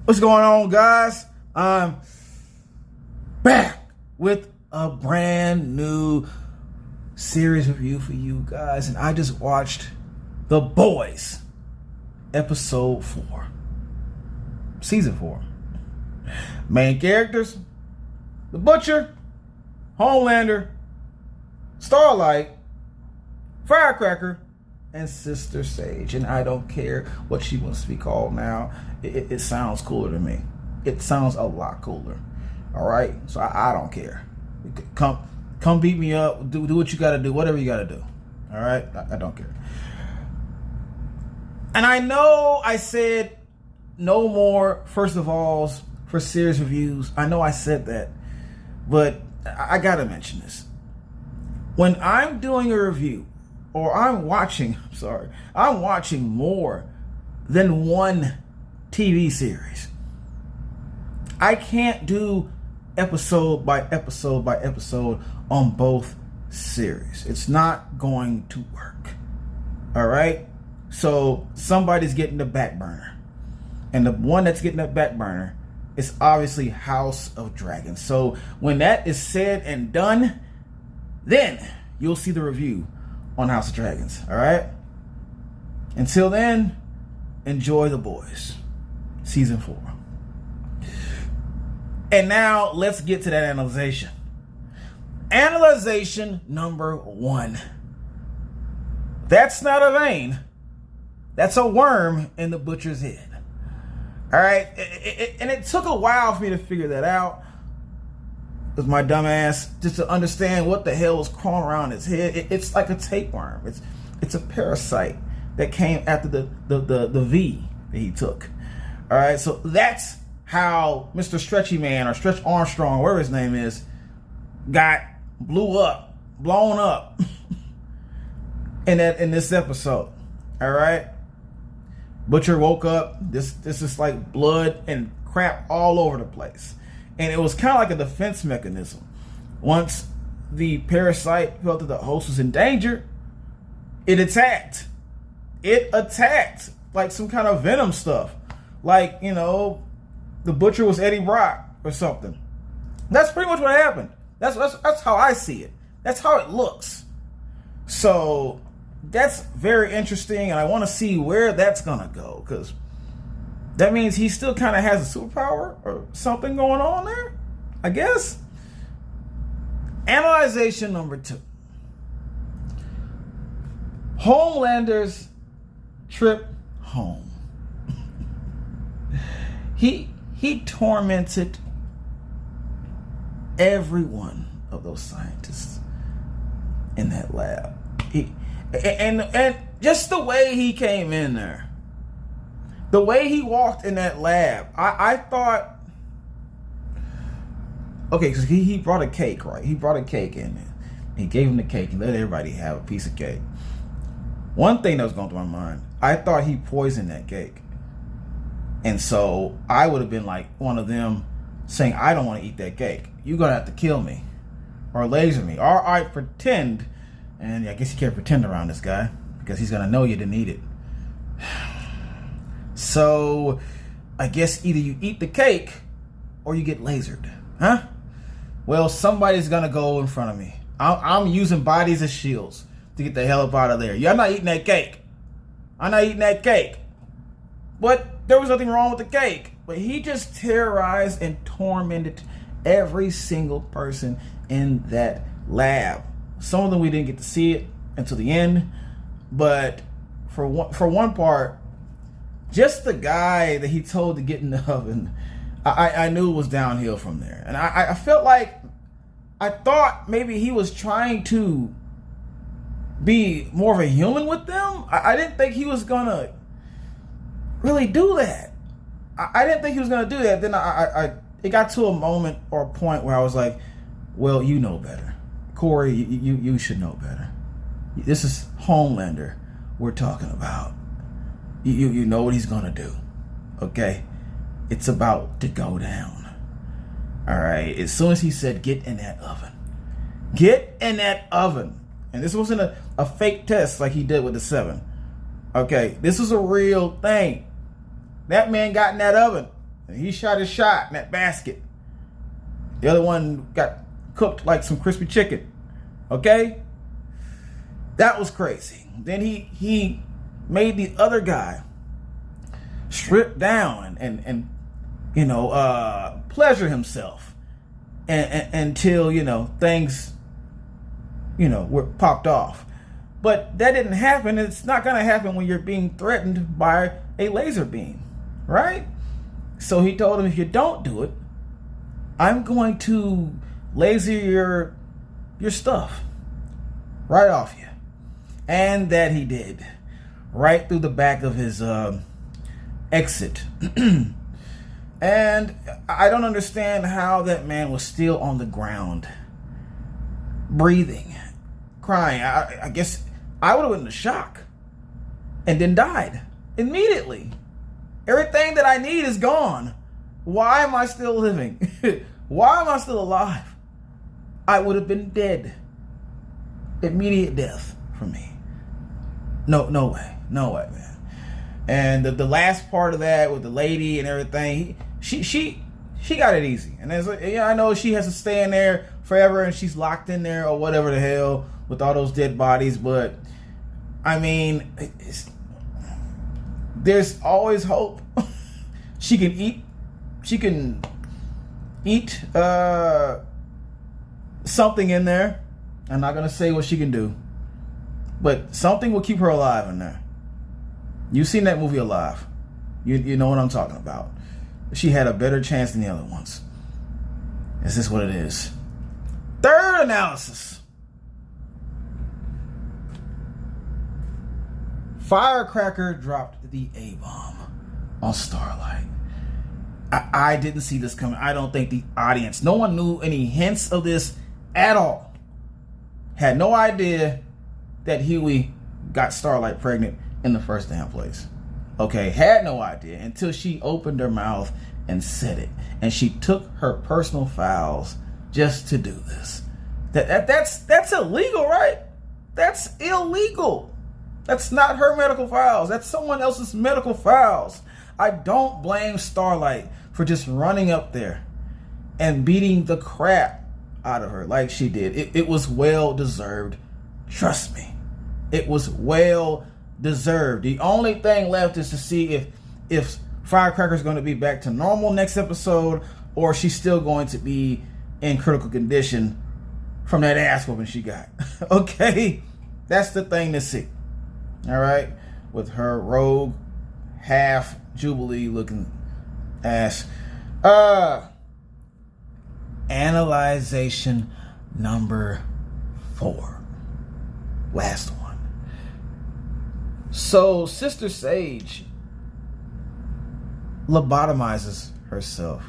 What's going on, guys? I'm back with a brand new series review for you guys, and I just watched The Boys, episode 4, season 4. Main characters: the Butcher, Homelander, Starlight, Firecracker, and Sister Sage. And I don't care what she wants to be called now. It sounds cooler to me. It sounds a lot cooler. All right, so I don't care. Come beat me up. Do what you got to do. Whatever you got to do. All right, I don't care. And I know I said no more first of alls for series reviews. I know I said that, but I gotta mention this. When I'm doing a review, or I'm watching more than one TV series, I can't do episode by episode by episode on both series. It's not going to work. All right? So somebody's getting the back burner. And the one that's getting the back burner is obviously House of Dragons. So when that is said and done, then you'll see the review on House of Dragons. All right? Until then, enjoy The Boys, season 4. And now let's get to that analyzation. Analyzation number 1. That's not a vein. That's a worm in the Butcher's head. All right? And it took a while for me to figure that out. With my dumb ass, just to understand what the hell was crawling around his head. It's like a tapeworm. It's a parasite that came after the V that he took. All right, so that's how Mr. Stretchy Man, or Stretch Armstrong, whatever his name is, got blown up in this episode. All right, Butcher woke up. This is like blood and crap all over the place. And it was kind of like a defense mechanism. Once the parasite felt that the host was in danger, it attacked. It attacked like some kind of venom stuff. Like, you know, the Butcher was Eddie Brock or something. That's pretty much what happened. That's how I see it. That's how it looks. So that's very interesting, and I want to see where that's going to go, because that means he still kind of has a superpower or something going on there, I guess. Analyzation number 2. Homelander's trip home. He tormented every one of those scientists in that lab. And just the way he came in there. The way he walked in that lab, I thought, okay, because he brought a cake, right? He brought a cake in there. He gave him the cake and let everybody have a piece of cake. One thing that was going through my mind, I thought he poisoned that cake. And so I would have been like one of them saying, I don't want to eat that cake. You're going to have to kill me or laser me. Or I pretend, and I guess you can't pretend around this guy because he's going to know you didn't eat it. So, I guess either you eat the cake or you get lasered, huh? Well, somebody's gonna go in front of me. I'm using bodies as shields to get the hell up out of there. I'm not eating that cake. I'm not eating that cake. But there was nothing wrong with the cake. But he just terrorized and tormented every single person in that lab. Some of them we didn't get to see it until the end. But for one part, just the guy that he told to get in the oven, I knew it was downhill from there. And I felt like, I thought maybe he was trying to be more of a human with them. I didn't think he was going to really do that. I didn't think he was going to do that. Then it got to a moment or a point where I was like, well, you know better. Corey, you should know better. This is Homelander we're talking about. You know what he's gonna do, okay? It's about to go down. All right. As soon as he said, "Get in that oven," get in that oven, and this wasn't a fake test like he did with the 7. Okay, this was a real thing. That man got in that oven. And he shot his shot in that basket. The other one got cooked like some crispy chicken. Okay? That was crazy. Then he made the other guy strip down and pleasure himself until, things, were popped off. But that didn't happen. It's not going to happen when you're being threatened by a laser beam, right? So he told him, if you don't do it, I'm going to laser your stuff right off you. And that he did. Right through the back of his exit. And I don't understand how that man was still on the ground, breathing, crying. I guess I would have been in shock and then died immediately. Everything that I need is gone. Why am I still living? Why am I still alive? I would have been dead. Immediate death for me. No way, man. And the last part of that with the lady and everything, she got it easy. And I know she has to stay in there forever, and she's locked in there or whatever the hell with all those dead bodies. But I mean, there's always hope. She can eat something in there. I'm not gonna say what she can do, but something will keep her alive in there. You've seen that movie Alive. You know what I'm talking about. She had a better chance than the other ones. Is this what it is? Third analysis. Firecracker dropped the A-bomb on Starlight. I didn't see this coming. I don't think the audience, no one knew any hints of this at all. Had no idea that Huey got Starlight pregnant in the first damn place. Okay, had no idea until she opened her mouth and said it. And she took her personal files just to do this. That's illegal, right? That's illegal. That's not her medical files. That's someone else's medical files. I don't blame Starlight for just running up there and beating the crap out of her like she did. It was well deserved. Trust me. It was well deserved. The only thing left is to see if Firecracker's going to be back to normal next episode, or she's still going to be in critical condition from that ass whooping she got. Okay? That's the thing to see. All right? With her rogue, half Jubilee looking ass. Analyzation number 4. Last one. So Sister Sage lobotomizes herself.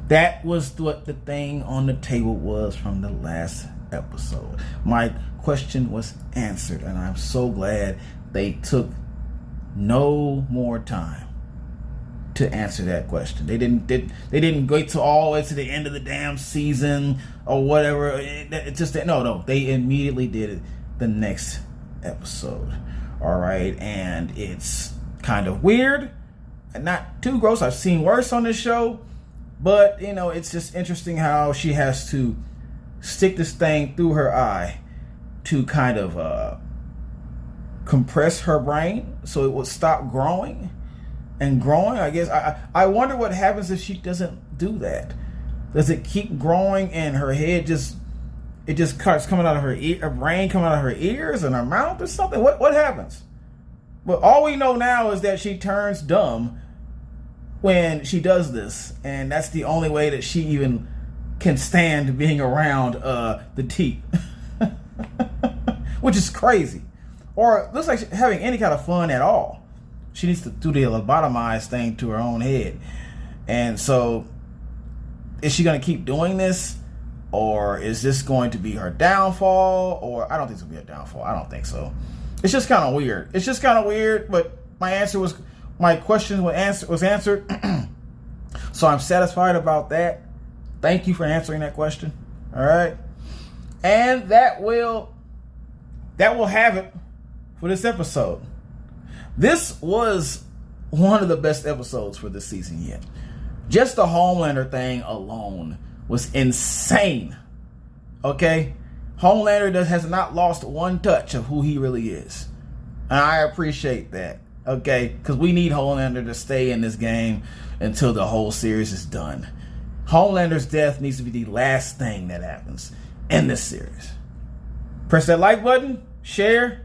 That was what the thing on the table was from the last episode. My question was answered, and I'm so glad they took no more time to answer that question. They didn't wait till all the way to the end of the damn season or whatever. No. They immediately did it the next episode. All right, and it's kind of weird and not too gross. I've seen worse on this show, but it's just interesting how she has to stick this thing through her eye to kind of compress her brain so it will stop growing and growing. I guess I wonder what happens if she doesn't do that. Does it keep growing and her head just starts coming out of her ear, her brain coming out of her ears and her mouth or something? What happens? But all we know now is that she turns dumb when she does this, and that's the only way that she even can stand being around the teeth. Which is crazy. Or it looks like she's having any kind of fun at all. She needs to do the lobotomized thing to her own head. And so, is she going to keep doing this? Or is this going to be her downfall? Or I don't think it's going to be a downfall. I don't think so. It's just kind of weird. But my question was answered. So I'm satisfied about that. Thank you for answering that question. All right. And that will have it for this episode. This was one of the best episodes for this season yet. Just the Homelander thing alone was insane. Okay? Homelander has not lost one touch of who he really is. And I appreciate that. Okay? Because we need Homelander to stay in this game until the whole series is done. Homelander's death needs to be the last thing that happens in this series. Press that like button, share,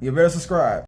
you better subscribe.